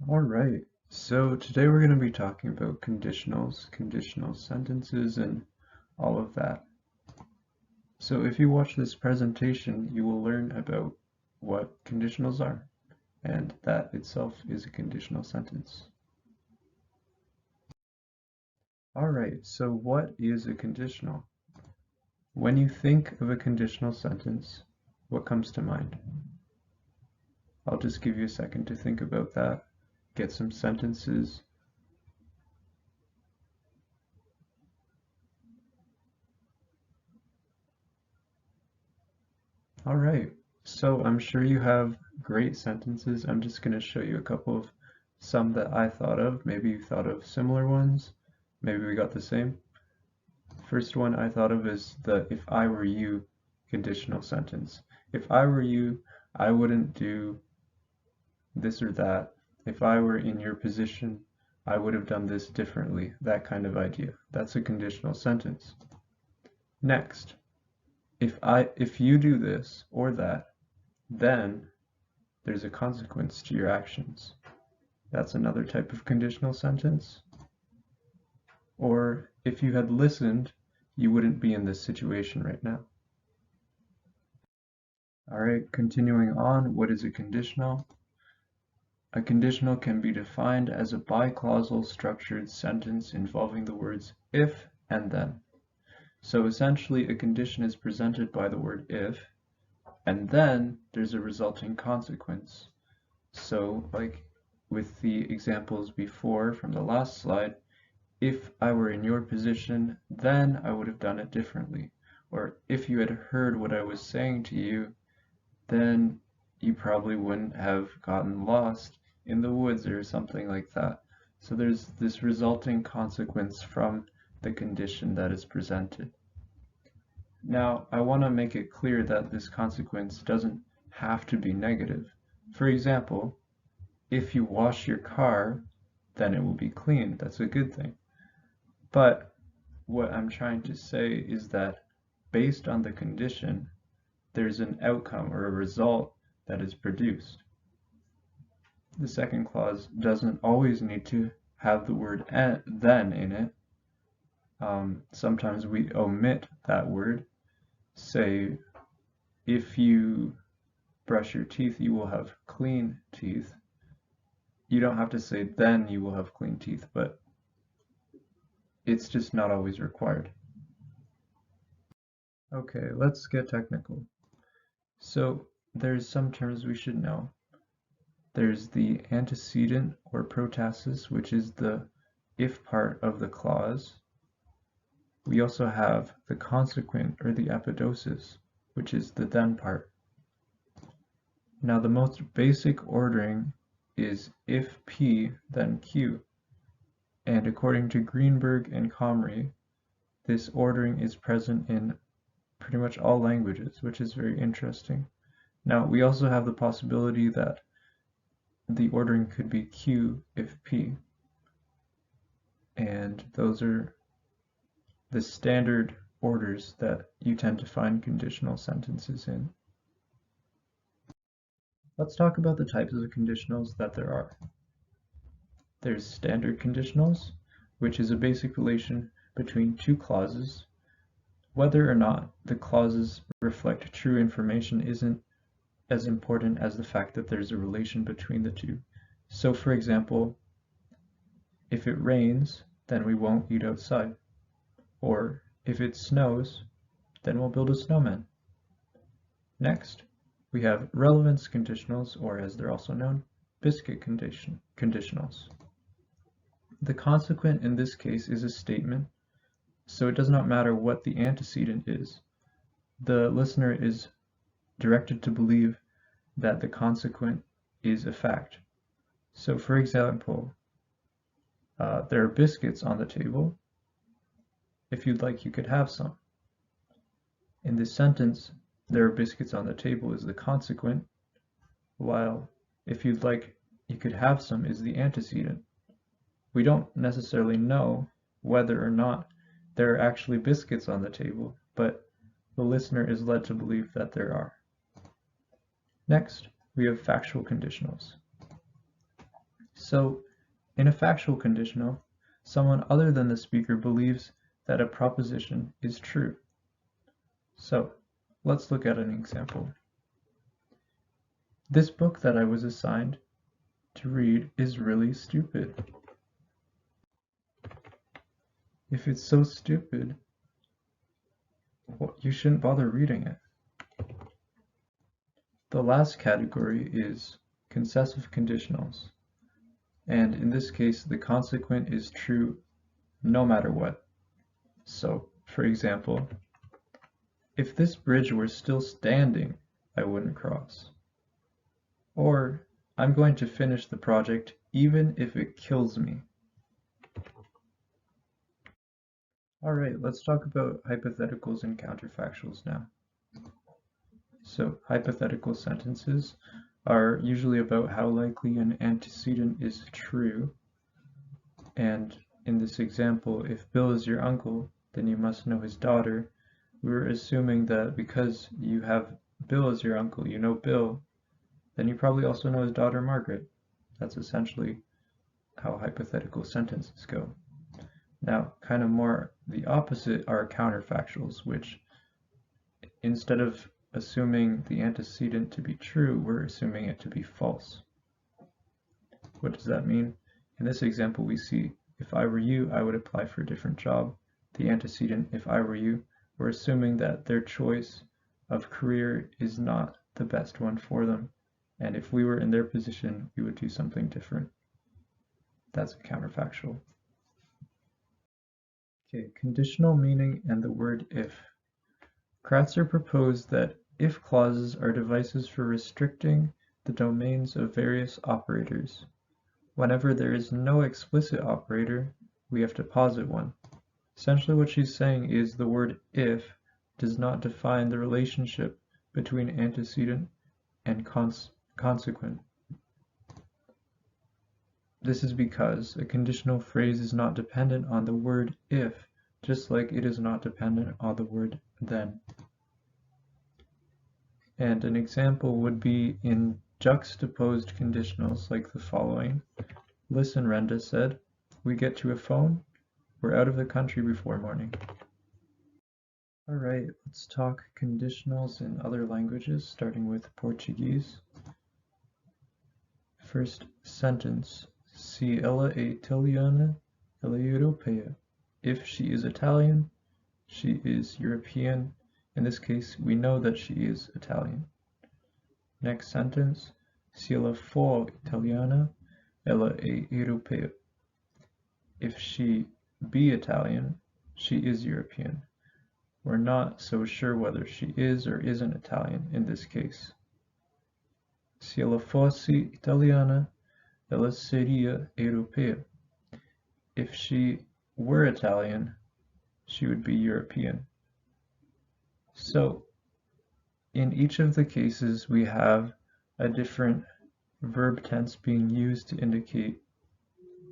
All right, so today we're going to be talking about conditionals, conditional sentences, and all of that. So if you watch this presentation, you will learn about what conditionals are, and that itself is a conditional sentence. All right, so what is a conditional? When you think of a conditional sentence, what comes to mind? I'll just give you a second to think about that, get some sentences. All right, so I'm sure you have great sentences. I'm just going to show you a couple of some that I thought of. Maybe you thought of similar ones. Maybe we got the same. First one I thought of is the if I were you conditional sentence. If I were you, I wouldn't do this or that. If I were in your position, I would have done this differently. That kind of idea. That's a conditional sentence. Next, if you do this or that, then there's a consequence to your actions. That's another type of conditional sentence. Or if you had listened, you wouldn't be in this situation right now. All right, continuing on, what is a conditional? A conditional can be defined as a biclausal structured sentence involving the words if and then. So essentially, a condition is presented by the word if, and then there's a resulting consequence. So, like with the examples before from the last slide, if I were in your position, then I would have done it differently. Or if you had heard what I was saying to you, then you probably wouldn't have gotten lost in the woods or something like that. So there's this resulting consequence from the condition that is presented. Now, I want to make it clear that this consequence doesn't have to be negative. For example, if you wash your car, then it will be clean. That's a good thing. But what I'm trying to say is that based on the condition, there's an outcome or a result that is produced. The second clause doesn't always need to have the word then in it. Sometimes we omit that word. Say, if you brush your teeth, you will have clean teeth. You don't have to say then you will have clean teeth, but it's just not always required. Okay, let's get technical. So there's some terms we should know. There's the antecedent or protasis, which is the if part of the clause. We also have the consequent or the epidosis, which is the then part. Now the most basic ordering is if P, then Q. And according to Greenberg and Comrie, this ordering is present in pretty much all languages, which is very interesting. Now we also have the possibility that the ordering could be Q if P. And those are the standard orders that you tend to find conditional sentences in. Let's talk about the types of conditionals that there are. There's standard conditionals, which is a basic relation between two clauses. Whether or not the clauses reflect true information isn't as important as the fact that there's a relation between the two. So for example, if it rains, then we won't eat outside. Or if it snows, then we'll build a snowman. Next, we have relevance conditionals, or as they're also known, biscuit conditionals. The consequent in this case is a statement, so it does not matter what the antecedent is. The listener is directed to believe that the consequent is a fact. So for example, there are biscuits on the table. If you'd like, you could have some. In this sentence, there are biscuits on the table is the consequent, while if you'd like, you could have some is the antecedent. We don't necessarily know whether or not there are actually biscuits on the table, but the listener is led to believe that there are. Next, we have factual conditionals. So, in a factual conditional, someone other than the speaker believes that a proposition is true. So, let's look at an example. This book that I was assigned to read is really stupid. If it's so stupid, well, you shouldn't bother reading it. The last category is concessive conditionals, and in this case the consequent is true no matter what. So, for example, if this bridge were still standing, I wouldn't cross. Or, I'm going to finish the project even if it kills me. Alright, let's talk about hypotheticals and counterfactuals now. So, hypothetical sentences are usually about how likely an antecedent is true. And in this example, if Bill is your uncle, then you must know his daughter. We're assuming that because you have Bill as your uncle, you know Bill, then you probably also know his daughter Margaret. That's essentially how hypothetical sentences go. Now, kind of more the opposite are counterfactuals, which instead of assuming the antecedent to be true, we're assuming it to be false. What does that mean? In this example, we see, if I were you, I would apply for a different job. The antecedent, if I were you, we're assuming that their choice of career is not the best one for them. And if we were in their position, we would do something different. That's a counterfactual. Okay, conditional meaning and the word if. Kratzer proposed that if clauses are devices for restricting the domains of various operators. Whenever there is no explicit operator, we have to posit one. Essentially what she's saying is the word if does not define the relationship between antecedent and consequent. This is because a conditional phrase is not dependent on the word if, just like it is not dependent on the word then. And an example would be in juxtaposed conditionals like the following. Listen, Renda said, we get to a phone, we're out of the country before morning. Alright, let's talk conditionals in other languages, starting with Portuguese. First sentence. Se ela é italiana, ela é europeia. If she is Italian, she is European. In this case, we know that she is Italian. Next sentence. Se ela for italiana, ela é europeia. If she be Italian, she is European. We're not so sure whether she is or isn't Italian in this case. Se ela fosse italiana, ela seria europeia. If she were Italian, she would be European. So, in each of the cases, we have a different verb tense being used to indicate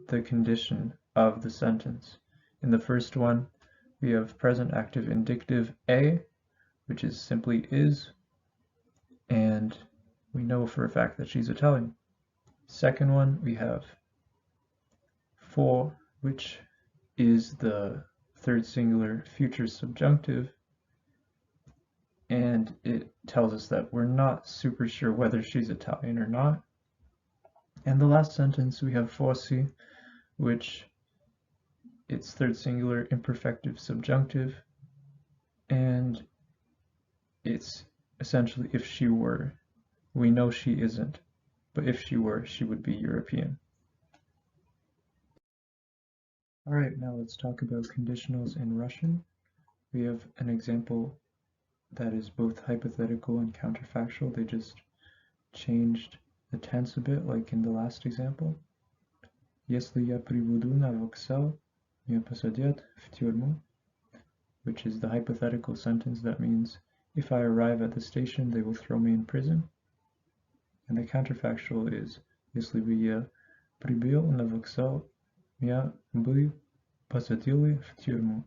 the condition of the sentence. In the first one, we have present active indicative A, which is simply is, and we know for a fact that she's Italian. Second one, we have for, which is the third singular future subjunctive, and it tells us that we're not super sure whether she's Italian or not. And the last sentence, we have fosse, which it's third singular imperfective subjunctive, and it's essentially if she were. We know she isn't, but if she were, she would be European. Alright, now let's talk about conditionals in Russian. We have an example that is both hypothetical and counterfactual. They just changed the tense a bit, like in the last example. Если я прибуду на вокзал, меня посадят в тюрьму, which is the hypothetical sentence that means if I arrive at the station, they will throw me in prison. And the counterfactual is если бы я прибыл на вокзал, меня бы посадили в тюрьму,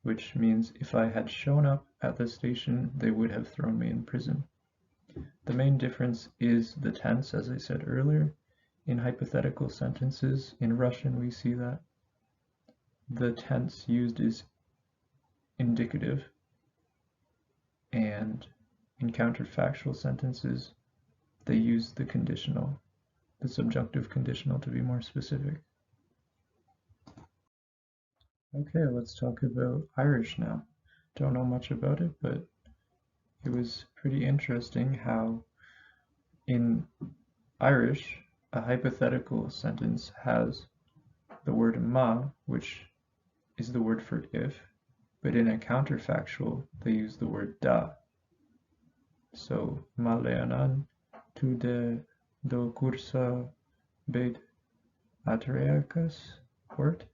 which means if I had shown up at the station, they would have thrown me in prison. The main difference is the tense, as I said earlier. In hypothetical sentences, in Russian we see that the tense used is indicative, and in counterfactual sentences they use the conditional, the subjunctive conditional to be more specific. Okay, let's talk about Irish now. Don't know much about it, but it was pretty interesting how in Irish a hypothetical sentence has the word ma, which is the word for if, but in a counterfactual they use the word da. So ma leanan tu de do cursa beit atreacas port.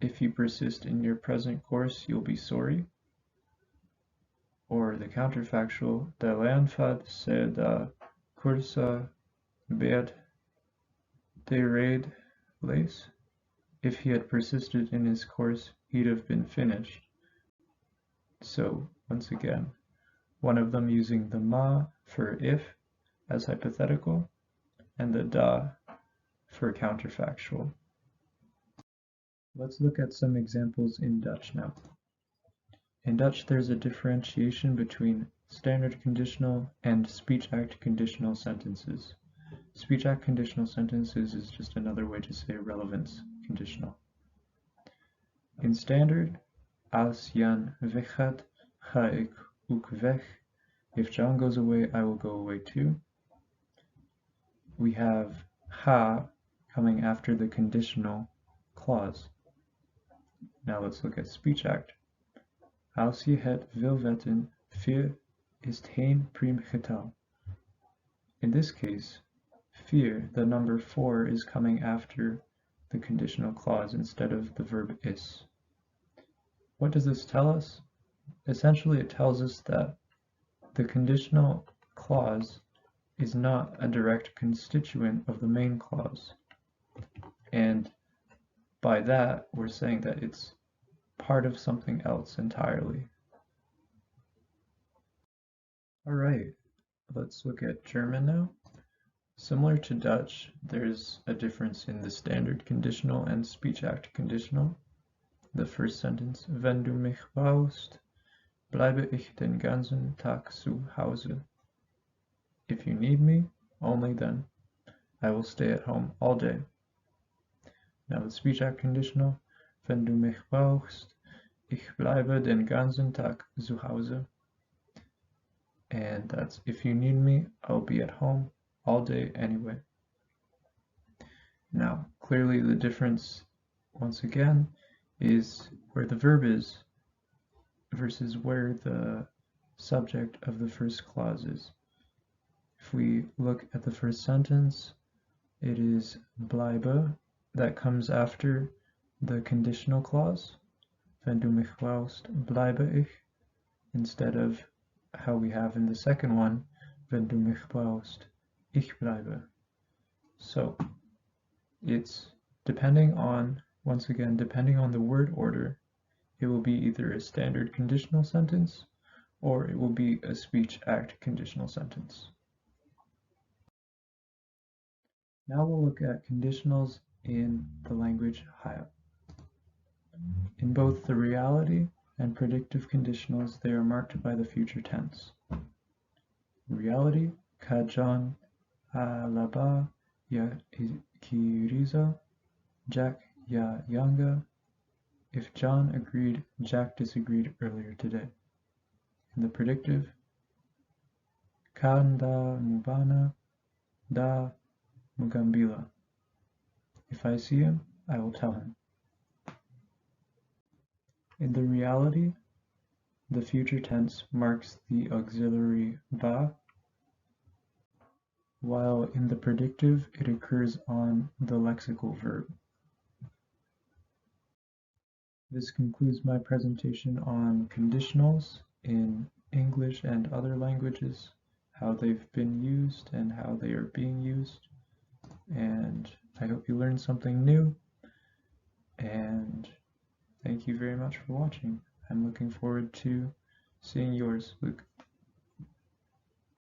If you persist in your present course, you'll be sorry. Or the counterfactual, de leanfad se da cursa beit de raid lace. If he had persisted in his course, he'd have been finished. So, once again, one of them using the ma for if as hypothetical, and the da for counterfactual. Let's look at some examples in Dutch now. In Dutch, there's a differentiation between standard conditional and speech act conditional sentences. Speech act conditional sentences is just another way to say relevance conditional. In standard, als Jan weggaat, ga ik ook weg. If John goes away, I will go away too. We have ha coming after the conditional clause. Now let's look at speech act. Als je het wil weten, 4 is geen priemgetal. In this case, 4, the number 4, is coming after the conditional clause instead of the verb is. What does this tell us? Essentially, it tells us that the conditional clause is not a direct constituent of the main clause. And by that, we're saying that it's part of something else entirely. All right, let's look at German now. Similar to Dutch, there's a difference in the standard conditional and speech act conditional. The first sentence, wenn du mich brauchst, bleibe ich den ganzen Tag zu Hause. If you need me, only then. I will stay at home all day. Now the speech act conditional, wenn du mich brauchst, ich bleibe den ganzen Tag zu Hause. And that's if you need me, I'll be at home all day anyway. Now, clearly the difference, once again, is where the verb is versus where the subject of the first clause is. If we look at the first sentence, it is bleibe that comes after the conditional clause. Wenn du mich brauchst, bleibe ich, instead of how we have in the second one, wenn du mich brauchst, ich bleibe. So it's depending on, once again, depending on the word order, it will be either a standard conditional sentence or it will be a speech act conditional sentence. Now we'll look at conditionals in the language Haya. In both the reality and predictive conditionals, they are marked by the future tense. Reality, ka John alaba ya kiriza, Jack ya yanga. If John agreed, Jack disagreed earlier today. In the predictive, kanda mubana da mugambila. If I see him, I will tell him. In the reality, the future tense marks the auxiliary ba, while in the predictive it occurs on the lexical verb. This concludes my presentation on conditionals in English and other languages, how they've been used and how they are being used. And I hope you learned something new, and thank you very much for watching. I'm looking forward to seeing yours, Luke.